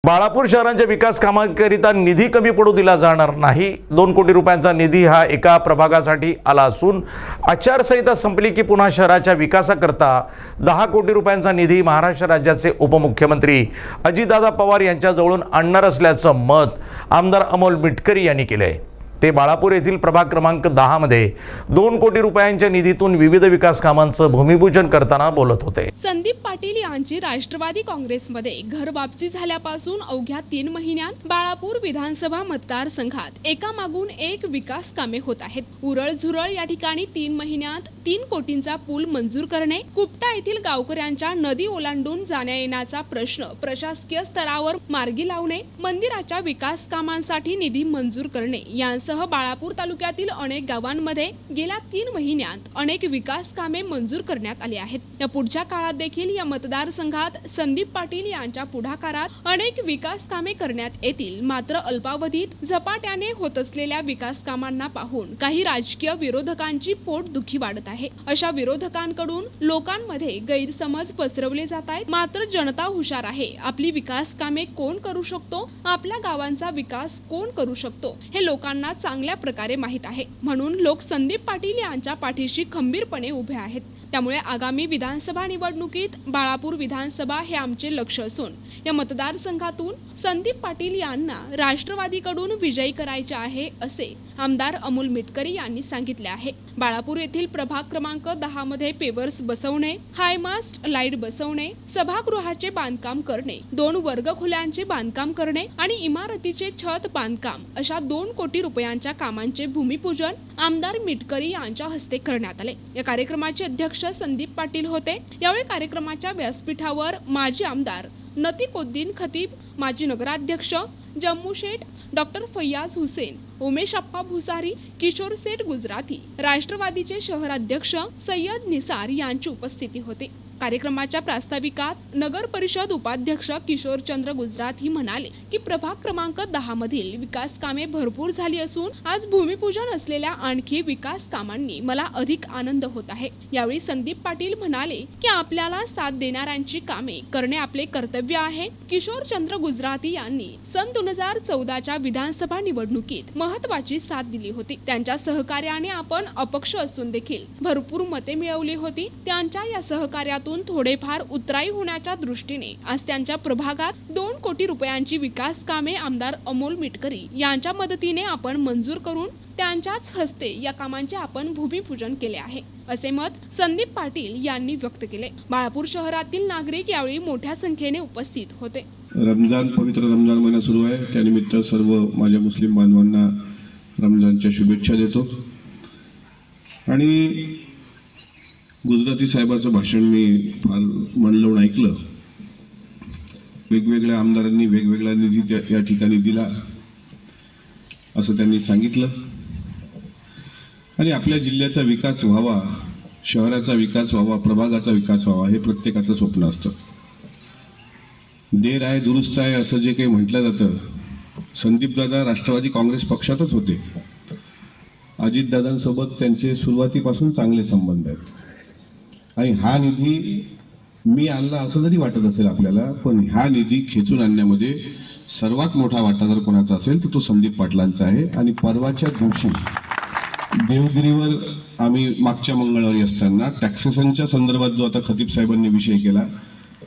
बाळापूर शहरांच्या विकास कामांकरिता निधी कमी पडू दिला जाणार नाही। 2 कोटी रुपयांचा निधी हा एका प्रभागासाठी आला असून आचारसंहिता संपली की पुन्हा शहराच्या विकासाकरता 10 कोटी रुपयांचा निधी महाराष्ट्र राज्याचे उपमुख्यमंत्री अजितदादा पवार यांच्याजवळून आणणार असल्याचं मत आमदार अमोल मिटकरी यांनी केले आहे। ते बाळापूर येथील प्रभाग क्रमांक 10 मध्ये 2 कोटी रुपयांच्या निधीतून विविध विकास कामांचं भूमिपूजन करताना बोलत होते। संदीप पाटील यांची राष्ट्रवादी काँग्रेसमध्ये घर वापसी झाल्यापासून अवघ्या 3 महिन्यात बाळापूर विधानसभा मतदारसंघात एकामागून एक विकास कामे होत आहेत। उरळ झुरळ या ठिकाणी 3 महिन्यात 3 कोटींचा पूल मंजूर करणे, कुपटा येथील गावकऱ्यांच्या नदी ओलांडून जाण्या येण्याचा प्रश्न प्रशासकीय स्तरावर मार्गी लावणे, मंदिराच्या विकास कामांसाठी निधी मंजूर करणे यांसह बाळापूर तालुक्यातील अनेक गावांमध्ये गेल्या 3 महिन्यात अनेक विकास कामे मंजूर करण्यात आली आहेत। या पुढच्या काळात देखील या मतदारसंघात संदीप पाटील यांच्या पुढाकारात अनेक विकास कामे करण्यात येतील। मात्र अल्पावधीत झपाट्याने होत असलेल्या विकास कामांना पाहून काही राजकीय विरोधकांची पोटदुखी वाढत आहे। अशा विरोधकांकडून लोकांमध्ये गैरसमज पसरवले जात आहेत। मात्र जनता हुशार आहे। आपली विकास कामे कोण करू शकतो, आपल्या गावांचा विकास कोण करू शकतो हे लोकांना चांगल्या प्रकारे माहित आहे। म्हणून लोक संदीप पाटील यांच्या पाठीशी खंबीरपणे उभे आहेत। त्यामुळे आगामी विधानसभा निवडणुकीत बाळापूर विधानसभा हे आमचे लक्ष असून या मतदारसंघातून संदीप पाटील यांना राष्ट्रवादीकडून विजयी करायचे आहे असे आमदार अमोल मिटकरी यांनी सांगितले आहे। बाळापूर येथील प्रभाग क्रमांक 10 मध्ये पेवर्स बसवणे, हायमास्ट लाईट बसवणे, सभागृहाचे बांधकाम करणे, 2 वर्गखोल्यांचे बांधकाम करणे आणि इमारतीचे छत बांधकाम अशा 2 कोटी रुपयांच्या कामांचे भूमिपूजन आमदार मिटकरी यांच्या हस्ते करण्यात आले। या कार्यक्रमाचे अध्यक्ष संदीप पाटील होते। यावेळी कार्यक्रमाच्या व्यासपीठावर माजी आमदार नतीकुद्दीन खतीब, माजी नगराध्यक्ष जम्मू शेठ, डॉक्टर फैयाज हुसेन, उमेश अप्पा भुसारी, किशोर सेठ गुजराती, राष्ट्रवादीचे शहराध्यक्ष सय्यद निसार यांची उपस्थिती होती। कार्यक्रमाच्या प्रास्ताविकात नगर परिषद उपाध्यक्ष किशोर चंद्र गुजराती म्हणाले की प्रभाग क्रमांक 10 मधील विकास कामे भरपूर झाली असून आज भूमिपूजन असलेल्या आणखी विकास कामांनी मला अधिक आनंद होत आहे। यावेळी संदीप पाटील म्हणाले की आपल्याला साथ देणाऱ्यांची कामे करणे आपले कर्तव्य आहे। किशोर चंद्र गुजराती यांनी सन 2014च्या विधानसभा निवडणुकीत महत्त्वाची साथ दिली होती। त्यांच्या सहकार्याने आपण अपक्ष असून देखील भरपूर मते मिळवली होती। त्यांच्या या सहकार्यातून थोडेफार उतराई होण्याच्या दृष्टीने आज त्यांच्या प्रभागात 2 कोटी रुपयांची विकास कामे आमदार अमोल मिटकरी यांच्या मदतीने आपण मंजूर करून त्यांच्याच हस्ते या कामांचे आपण भूमिपूजन केले आहे असे मत संदीप पाटील यांनी व्यक्त केले। बाळापूर शहरातील नागरिक यावेळी मोठ्या संख्येने उपस्थित होते। पवित्र रमजान महिना सुरू आहे, त्यानिमित्त सर्व माझ्या मुस्लिम बांधवांना रमजानच्या शुभेच्छा देतो। आणि गुजराती साहेबांचं भाषण मी फार मन लावून ऐकलं। वेगवेगळ्या आमदारांनी वेगवेगळा निधी या ठिकाणी दिला असं त्यांनी सांगितलं आणि आपल्या जिल्ह्याचा विकास व्हावा, शहराचा विकास व्हावा, प्रभागाचा विकास व्हावा हे प्रत्येकाचं स्वप्न असतं। देर आहे दुरुस्त आहे असं जे काही म्हटलं जातं, संदीपदादा राष्ट्रवादी काँग्रेस पक्षातच होते। अजितदादांसोबत त्यांचे सुरुवातीपासून चांगले संबंध आहेत आणि हा निधी मी आणला असं जरी वाटत असेल आपल्याला, पण हा निधी खेचून आणण्यामध्ये सर्वात मोठा वाटा जर कोणाचा असेल तर तो संदीप पाटलांचा आहे। आणि परवाच्या दिवशी देवगिरीवर आम्ही मागच्या मंगळवारी असताना टॅक्सेशनच्या संदर्भात जो आता खतीब साहेबांनी विषय केला,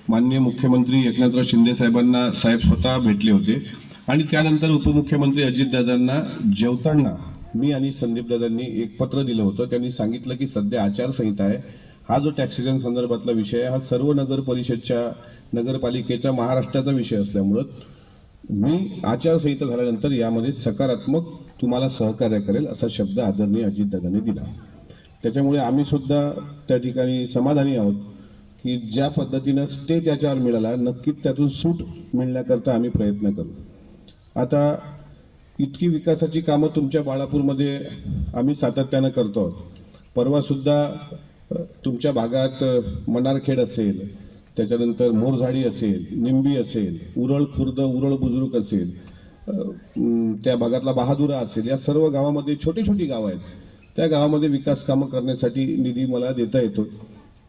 माननीय मुख्यमंत्री एकनाथराव शिंदे साहेबांना साहेब स्वतः भेटले होते आणि त्यानंतर उपमुख्यमंत्री अजितदादांना जेवताना मी आणि संदीपदादांनी एक पत्र दिलं होतं। त्यांनी सांगितलं की सध्या आचारसंहिता आहे, हा जो टॅक्सेशन संदर्भातला विषय आहे हा सर्व नगर परिषदच्या नगरपालिकेचा महाराष्ट्राचा विषय असल्यामुळं मी आचारसंहिता झाल्यानंतर यामध्ये सकारात्मक तुम्हाला सहकार्य करेल असा शब्द आदरणीय अजितदादांनी दिला। त्याच्यामुळे आम्ही सुद्धा त्या ठिकाणी समाधानी आहोत की ज्या पद्धतीनं स्टे त्याच्यावर मिळाला, नक्कीच त्यातून सूट मिळण्याकरता आम्ही प्रयत्न करू। आता इतकी विकासाची कामं तुमच्या बाळापूरमध्ये आम्ही सातत्यानं करतो आहोत। परवासुद्धा तुमच्या भागात मनारखेड असेल, त्याच्यानंतर मोरझाडी असेल, निंबी असेल, उरळ खुर्द, उरळ बुजुर्ग असेल, त्या भागातला बहादुरा असेल, या सर्व गावामध्ये छोटी छोटी गावं आहेत, त्या गावामध्ये विकास कामं करण्यासाठी निधी मला देता येतो।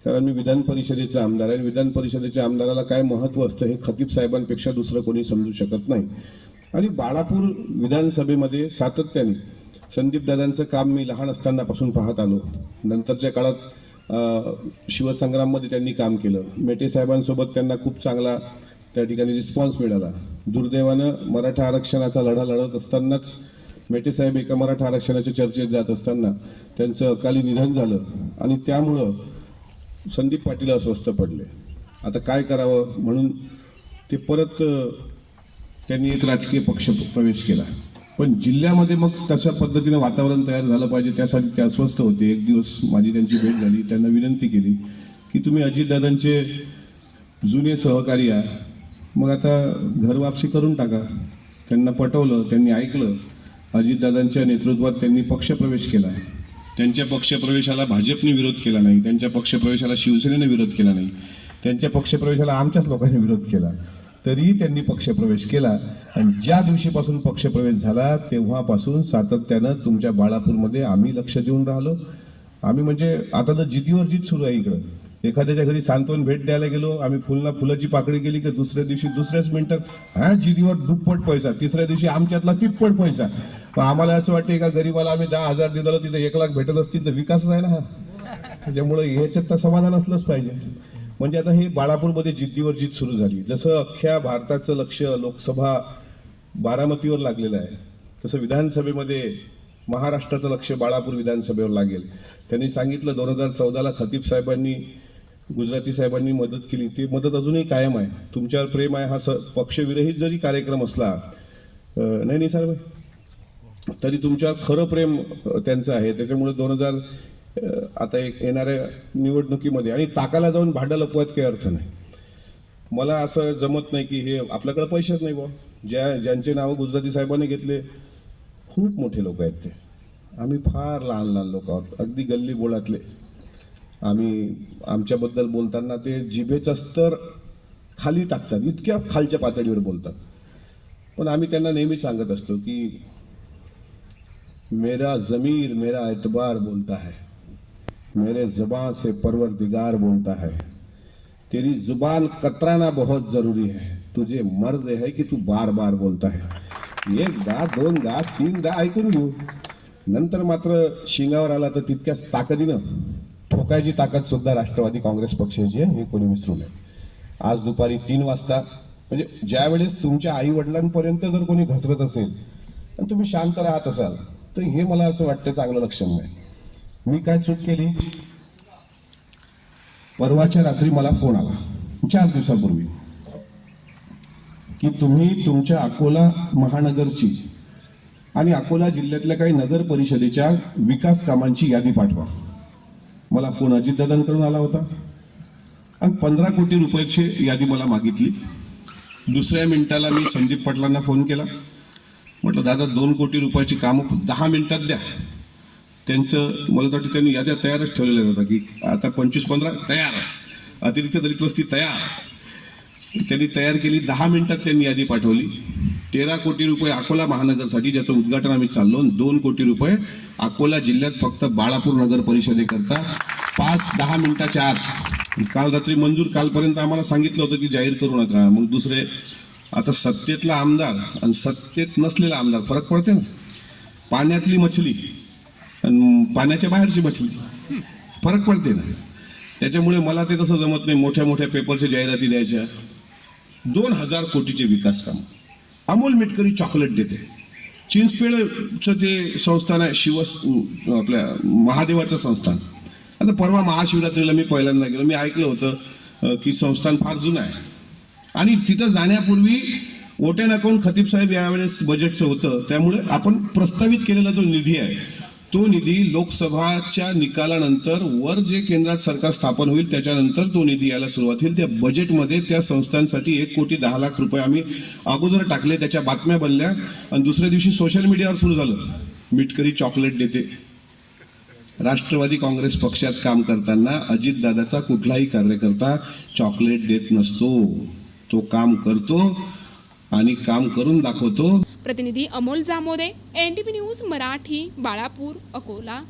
कारण मी विधान परिषदेचा आमदार आहे. विधान परिषदेच्या आमदाराला काय महत्त्व असतं हे खतीब साहेबांपेक्षा दुसरं कोणी समजू शकत नाही. आणि बाळापूर विधानसभेमध्ये सातत्याने संदीप दादांचं काम मी लहान असतानापासून पाहत आलो. नंतरच्या काळात शिवसंग्राममध्ये त्यांनी काम केलं. मेटे साहेबांसोबत त्यांना खूप चांगला त्या ठिकाणी रिस्पॉन्स मिळाला. दुर्दैवानं मराठा आरक्षणाचा लढा लढत असतानाच मेटे साहेब एका मराठा आरक्षणाच्या चर्चेत जात असताना त्यांचं अकाली निधन झालं आणि त्यामुळं संदीप पाटील अस्वस्थ पडले. आता काय करावं म्हणून ते परत त्यांनी एक राजकीय पक्ष प्रवेश केला. पण जिल्ह्यामध्ये मग तशा पद्धतीने वातावरण तयार झालं पाहिजे त्यासाठी ते अस्वस्थ होते. एक दिवस माझी त्यांची भेट झाली. त्यांना विनंती केली की तुम्ही अजितदादांचे जुने सहकारी आहे, मग आता घर वापसी करून टाका. त्यांना पटवलं, त्यांनी ऐकलं. अजितदादांच्या नेतृत्वात त्यांनी पक्षप्रवेश केला. त्यांच्या पक्षप्रवेशाला भाजपने विरोध केला नाही, त्यांच्या पक्षप्रवेशाला शिवसेनेने विरोध केला नाही, त्यांच्या पक्षप्रवेशाला आमच्याच लोकांनी विरोध केला, तरीही त्यांनी पक्षप्रवेश केला. आणि ज्या दिवशीपासून पक्षप्रवेश झाला तेव्हापासून सातत्यानं तुमच्या बाळापूरमध्ये आम्ही लक्ष देऊन राहिलो. आम्ही म्हणजे आता तर जिद्दीवर जीत सुरू आहे. इकडं एखाद्याच्या घरी सांत्वन भेट द्यायला गेलो आम्ही, फुलाची पाकळी गेली की दुसऱ्या दिवशी दुसऱ्याच मिनिटात जिद्दीवर दुप्पट पैसा, तिसऱ्या दिवशी आमच्यातला तिप्पट पैसा. पण आम्हाला असं वाटतं का गरीबाला आम्ही 10,000 दिलं तिथे 1,00,000 भेटत असतील तर विकासच आहे ना हा. त्याच्यामुळे ह्याच्यात तर समाधान असलंच पाहिजे. म्हणजे आता हे बाळापूरमध्ये जिद्दीवर जीत सुरू झाली. जसं अख्ख्या भारताचं लक्ष लोकसभा बारामतीवर लागलेलं आहे तसं विधानसभेमध्ये महाराष्ट्राचं लक्ष बाळापूर विधानसभेवर लागेल. त्यांनी सांगितलं 2014ला खतीब साहेबांनी गुजराती साहेबांनी मदत केली, ती मदत अजूनही कायम आहे. तुमच्यावर प्रेम आहे हा पक्षविरहित जरी कार्यक्रम असला नाही सर तरी तुमच्यावर खरं प्रेम त्यांचं आहे. त्याच्यामुळे आता एक येणाऱ्या निवडणुकीमध्ये आणि ताकाला जाऊन भांडं लपवत काही अर्थ नाही. मला असं जमत नाही की हे आपल्याकडे पैसेच नाही बुवा. ज्यांचे नावं गुजराती साहेबांनी घेतले खूप मोठे लोक आहेत ते. आम्ही फार लहान लहान लोक आहोत, अगदी गल्ली बोळातले. आम्ही आमच्याबद्दल बोलताना ते जिभेचं स्तर खाली टाकतात, इतक्या खालच्या पातळीवर बोलतात. पण आम्ही त्यांना नेहमी सांगत असतो की मेरा ज़मीर मेरा एतबार बोलता है, मेरे ज़बान से परवरदिगार बोलता है, तेरी जुबान कतराना बहुत ज़रूरी है, तुझे मर्ज है कि तू बार बार बोलता है. एकदा दोनदा तीनदा ऐकून घेऊ, नंतर मात्र शिंगावर आला तर तितक्याच ताकदीनं ठोकायची ताकद सुद्धा राष्ट्रवादी काँग्रेस पक्षाची आहे, हे कोणी विसरू नये. आज दुपारी 3 वाजता म्हणजे ज्यावेळेस तुमच्या आई वडिलांपर्यंत जर कोणी घसरत असेल आणि तुम्ही शांत राहत असाल तर हे मला असं वाटतं चांगलं लक्षण नाही. मी काय चूक केली, परवाच्या रात्री मला फोन आला 4 दिवसापूर्वी की तुम्ही तुमच्या अकोला महानगरची आणि अकोला जिल्ह्यातल्या काही नगर परिषदेच्या विकास कामांची यादी पाठवा. मला फोन अजितदादांकडून आला होता आणि 15 कोटी रुपयाची यादी मला मागितली. दुसऱ्या मिनिटाला मी संदीप पाटलांना फोन केला. म्हटलं दादा 2 कोटी रुपयाची कामं 10 मिनिटात द्या. त्यांचं मला वाटतं त्यांनी याद्या तयारच ठेवलेल्या होत्या की आता 25-15 तयार, अतिरिक्त दलित वस्ती तयार. त्यांनी तयार केली. 10 मिनिटात त्यांनी यादी पाठवली. 13 कोटी रुपये अकोला महानगरसाठी ज्याचं उद्घाटन आम्ही चाललो. 2 कोटी रुपये अकोला जिल्ह्यात फक्त बाळापूर नगर परिषदेकरता 5-10 मिनिटाच्या आत. काल रात्री मंजूर, कालपर्यंत आम्हाला सांगितलं होतं की जाहीर करू नका. मग दुसरे आता सत्तेतला आमदार आणि सत्तेत नसलेला आमदार फरक पडते ना. पाण्यातली मछली आणि पाण्याच्या बाहेरची मछली फरक पडते ना. त्याच्यामुळे मला ते तसं जमत नाही. मोठ्या मोठ्या पेपरच्या जाहिराती द्यायच्या. 2000 कोटीचे विकास काम. अमोल मिटकरी चॉकलेट देते. चिंचपेडचं ते संस्थान आहे आपल्या महादेवाचं संस्थान. आता परवा महाशिवरात्रीला मी पहिल्यांदा गेलो. मी ऐकलं होतं की संस्थान फार जुनं आहे आणि तिथं जाण्यापूर्वी ओटे नाकावून खतीब साहेब यावेळेस बजेटचं होतं. त्यामुळे आपण प्रस्तावित केलेला जो निधी आहे तो निधी लोकसभाच्या निकालानंतर वर जे केंद्रात सरकार स्थापन होईल त्याच्यानंतर तो निधी यायला सुरुवात होईल. त्या बजेटमध्ये त्या संस्थांसाठी 1,10,00,000 रुपये आम्ही अगोदर टाकले. त्याच्या बातम्या बनल्या आणि दुसऱ्या दिवशी सोशल मीडियावर सुरू झालं मिटकरी चॉकलेट देते. राष्ट्रवादी काँग्रेस पक्षात काम करताना अजितदादाचा कुठलाही कार्यकर्ता चॉकलेट देत नसतो. तो काम करतो आणि काम करून दाखवतो. प्रतिनिधी अमोल जामोदे, NTV न्यूज मराठी, बाळापूर, अकोला.